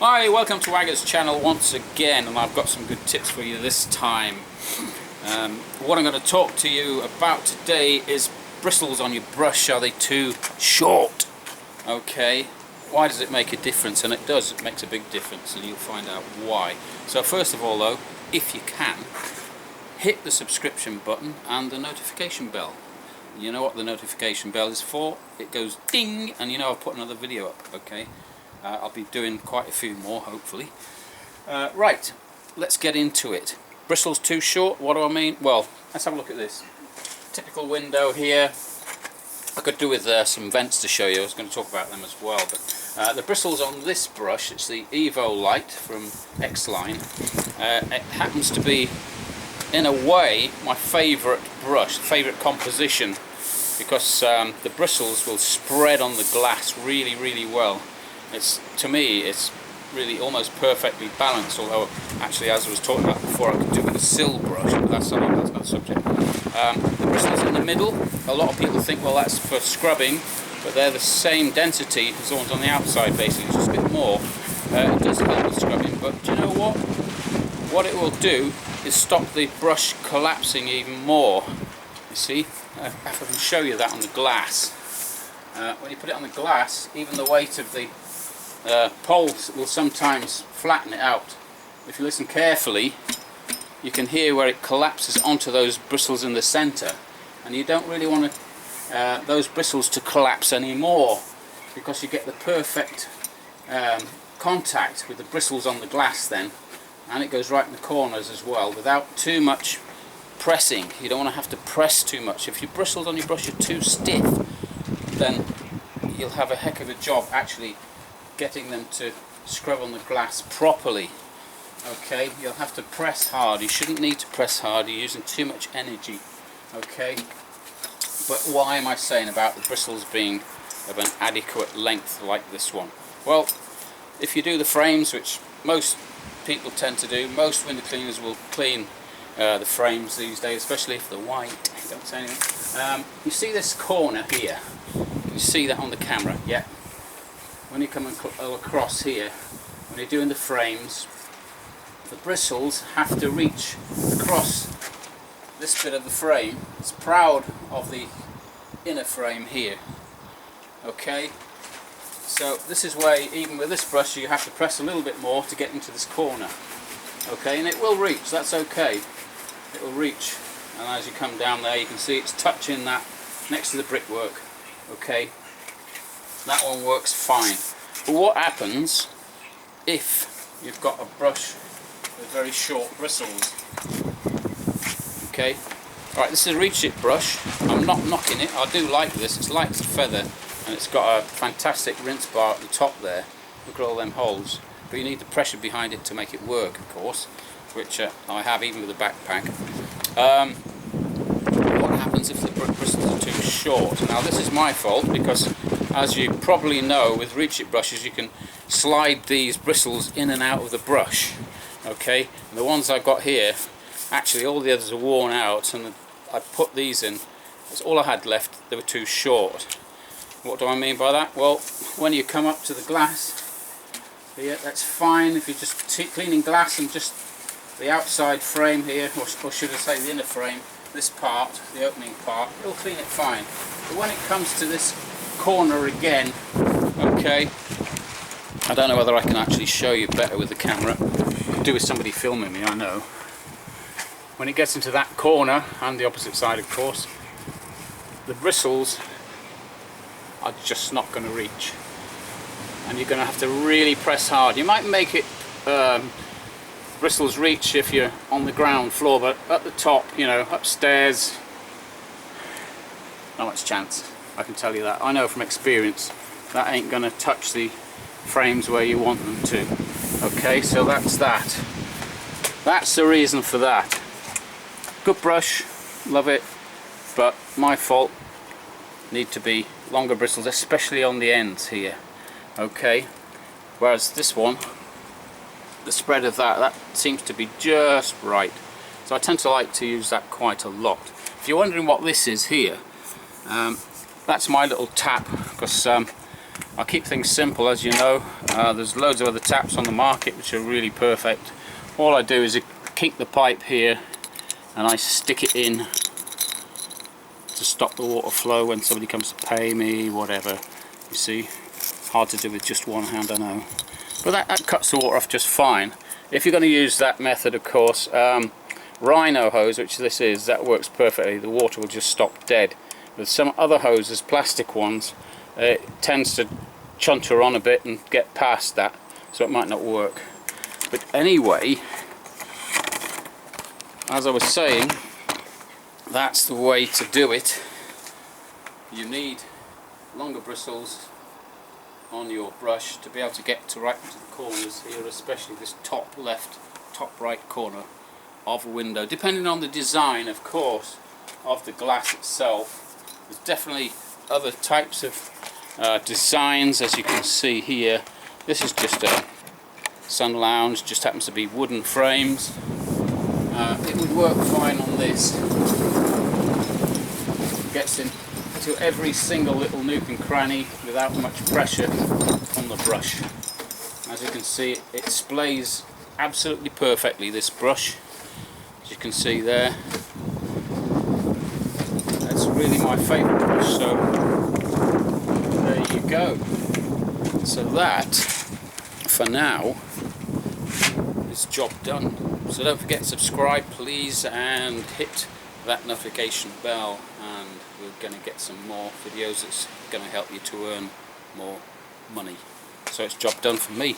Hi, welcome to Wagger's channel once again, and I've got some good tips for you this time. What I'm going to talk to you about today is bristles on your brush. Are they too short? Okay, why does it make a difference? And it does, it makes a big difference, and you'll find out why. So first of all though, if you can, hit the subscription button and the notification bell. You know what the notification bell is for? It goes ding, and you know I've put another video up, okay? I'll be doing quite a few more, hopefully. Right, let's get into it. Bristles too short, what do I mean? Well, let's have a look at this. Typical window here. I could do with some vents to show you. I was going to talk about them as well. But the bristles on this brush, it's the Evo Light from X-Line. It happens to be, in a way, my favourite brush, favourite composition, because the bristles will spread on the glass really, really well. To me, it's really almost perfectly balanced, although actually, as I was talking about before, I could do with a sill brush, but that's another subject. The bristles in the middle, a lot of people think, well, that's for scrubbing, but they're the same density as the ones on the outside, basically, just a bit more. It does help with scrubbing, but do you know what? What it will do is stop the brush collapsing even more. You see? If I can show you that on the glass. When you put it on the glass, even the weight of the poles will sometimes flatten it out. If you listen carefully, you can hear where it collapses onto those bristles in the center, and you don't really want those bristles to collapse anymore, because you get the perfect contact with the bristles on the glass then, and it goes right in the corners as well without too much pressing. You don't want to have to press too much. If your bristles on your brush are too stiff, then you'll have a heck of a job actually getting them to scrub on the glass properly. Okay, you'll have to press hard. You shouldn't need to press hard, you're using too much energy. Okay, but why am I saying about the bristles being of an adequate length like this one? Well, if you do the frames, which most people tend to do, most window cleaners will clean the frames these days, especially if they're white. Don't say anything. You see this corner here? Can you see that on the camera? Yeah. When you come across here, when you're doing the frames, the bristles have to reach across this bit of the frame. It's proud of the inner frame here. Okay, so this is where, even with this brush, you have to press a little bit more to get into this corner. Okay, and it will reach, that's okay. It will reach, and as you come down there you can see it's touching that next to the brickwork. Okay, that one works fine. But what happens if you've got a brush with very short bristles? Okay, alright, this is a reach it brush. I'm not knocking it, I do like this. It's light as a feather, and it's got a fantastic rinse bar at the top there. Look at all them holes. But you need the pressure behind it to make it work, of course, which I have even with the backpack. What happens if the bristles are too short? Now this is my fault, because as you probably know, with reach it brushes you can slide these bristles in and out of the brush. Okay, and the ones I've got here, actually all the others are worn out, and I put these in, that's all I had left, they were too short. What do I mean by that? Well, when you come up to the glass here, that's fine if you're just cleaning glass and just the outside frame here, or should I say the inner frame, this part, the opening part, it'll clean it fine. But when it comes to this corner again, okay, I don't know whether I can actually show you better with the camera. I could do with somebody filming me, I know. When it gets into that corner, and the opposite side of course, the bristles are just not going to reach, and you're going to have to really press hard. You might make it bristles reach if you're on the ground floor, but at the top, you know, upstairs, not much chance. I can tell you that. I know from experience that ain't going to touch the frames where you want them to. Okay, so that's that. That's the reason for that. Good brush, love it, but my fault. Need to be longer bristles, especially on the ends here. Okay, whereas this one, the spread of that seems to be just right. So I tend to like to use that quite a lot. If you're wondering what this is here, that's my little tap, because I keep things simple, as you know. There's loads of other taps on the market which are really perfect. All I do is kink the pipe here and I stick it in to stop the water flow when somebody comes to pay me, whatever. You see, hard to do with just one hand, I know, but that cuts the water off just fine. If you're going to use that method, of course, rhino hose, which this is, that works perfectly. The water will just stop dead. With some other hoses, plastic ones, it tends to chunter on a bit and get past that, so it might not work. But anyway, as I was saying, that's the way to do it. You need longer bristles on your brush to be able to get to right to the corners here, especially this top left, top right corner of a window, depending on the design, of course, of the glass itself. There's definitely other types of designs, as you can see here. This is just a sun lounge, just happens to be wooden frames. It would work fine on this. Gets into every single little nook and cranny without much pressure on the brush. As you can see, it splays absolutely perfectly, this brush, as you can see there. That's really my favourite brush, so there you go. So that, for now, is job done. So don't forget to subscribe, please, and hit that notification bell, and we're going to get some more videos that's going to help you to earn more money. So it's job done for me.